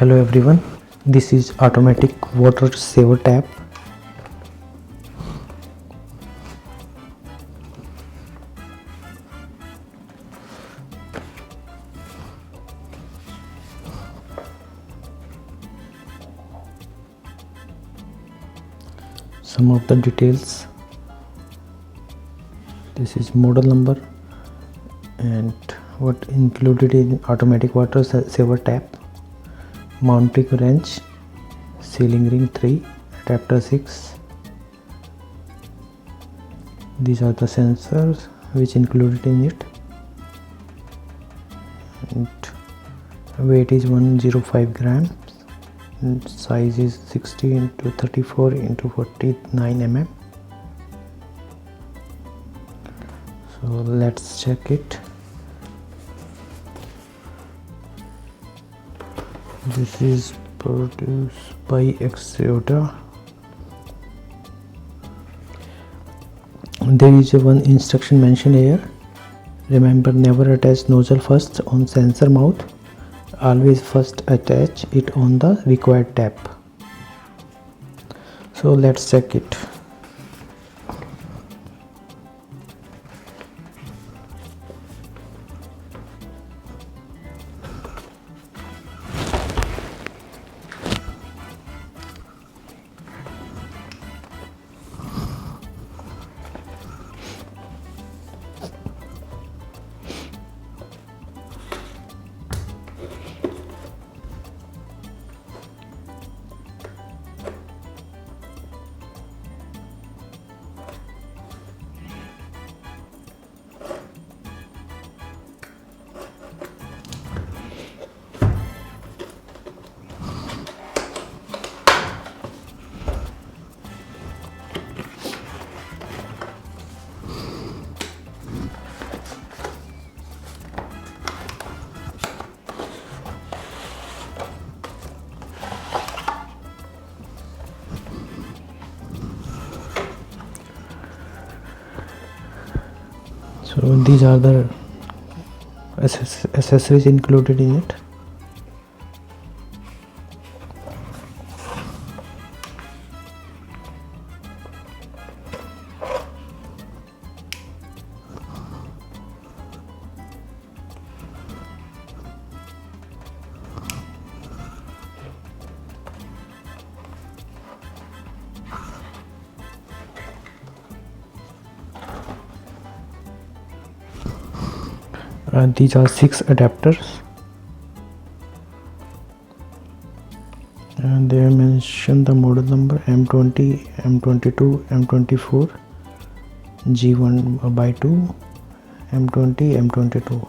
Hello everyone, this is automatic water saver tap. Some of the details: this is model number and what included in automatic water saver tap. Mounting wrench, sealing ring 3, adapter 6. These are the sensors which included in it, and weight is 105 grams and size is 60 into 34 into 49 mm. So let's check it. This is produced by ZAJIA. There is one instruction mentioned here. Remember, never attach nozzle first on sensor mouth. Always first attach it on the required tap. So let's check it. So these are the accessories included in it. These are 6 adapters, and they mention the model number M20, M22, M24, G1/2, M20, M22.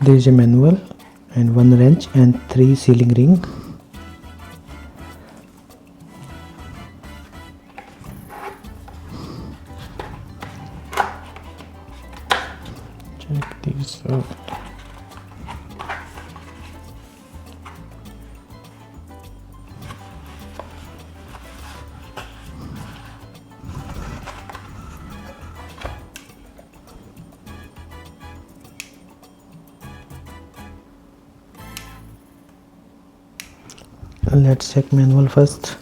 There is a manual and one wrench and 3 sealing ring. Check these out. Let's check manual first.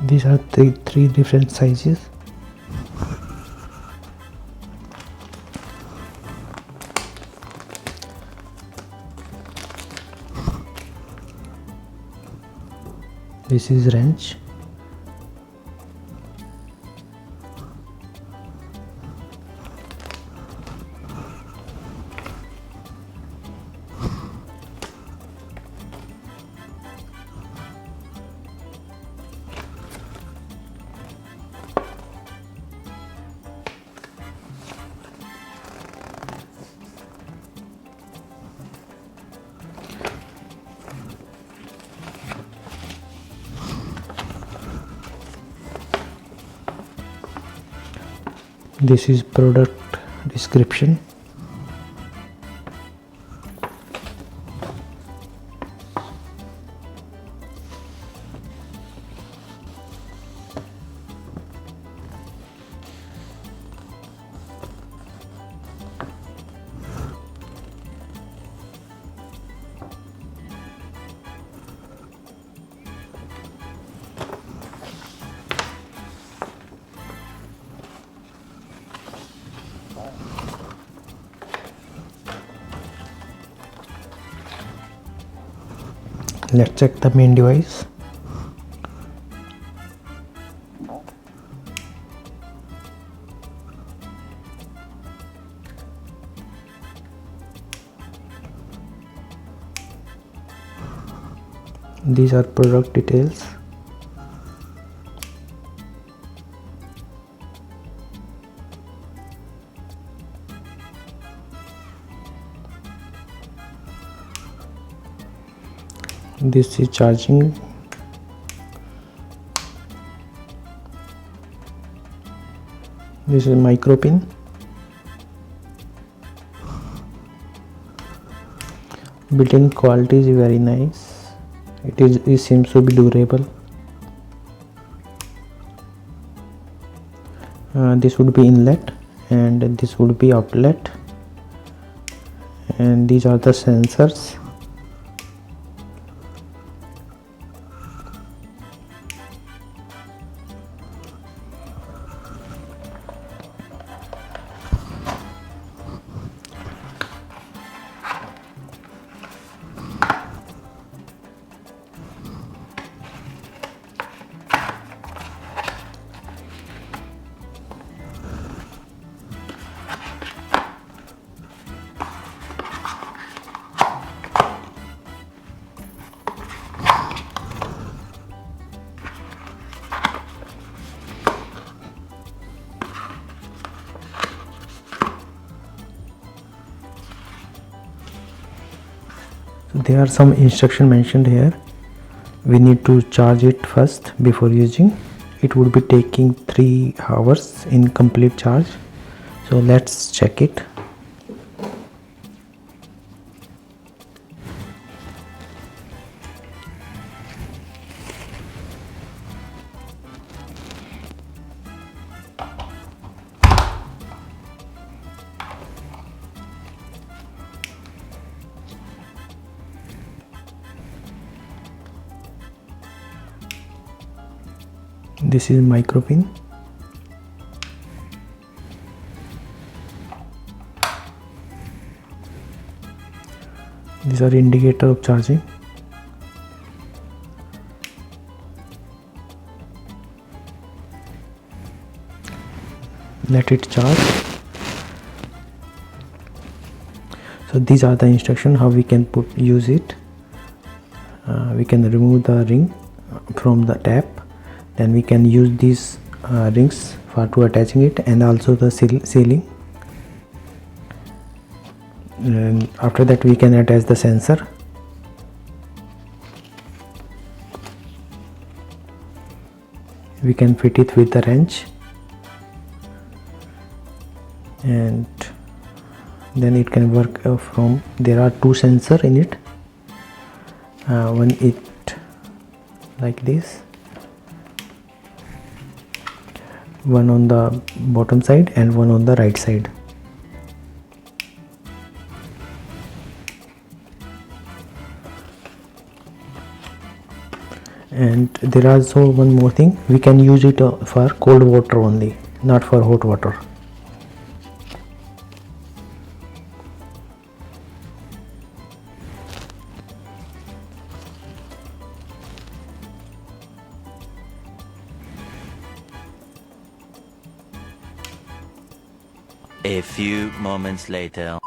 These are three different sizes. This is wrench. This is product description. Let's check the main device. These are product details. This is charging. This is micro pin. Built-in quality is very nice. It seems to be durable. This would be inlet and this would be outlet, and these are the sensors. There are some instructions mentioned here. We need to charge it first before using. It would be taking 3 hours in complete charge. So let's check it. This is micro pin. These are indicator of charging. Let it charge. So these are the instructions how we can use it. We can remove the ring from the tap. Then we can use these rings to attaching it, and also the sealing. And after that we can attach the sensor. We can fit it with the wrench, and then it can work from. There are 2 sensors in it. One it like this, one on the bottom side and one on the right side. And there is also one more thing, we can use it for cold water only, not for hot water. A few moments later.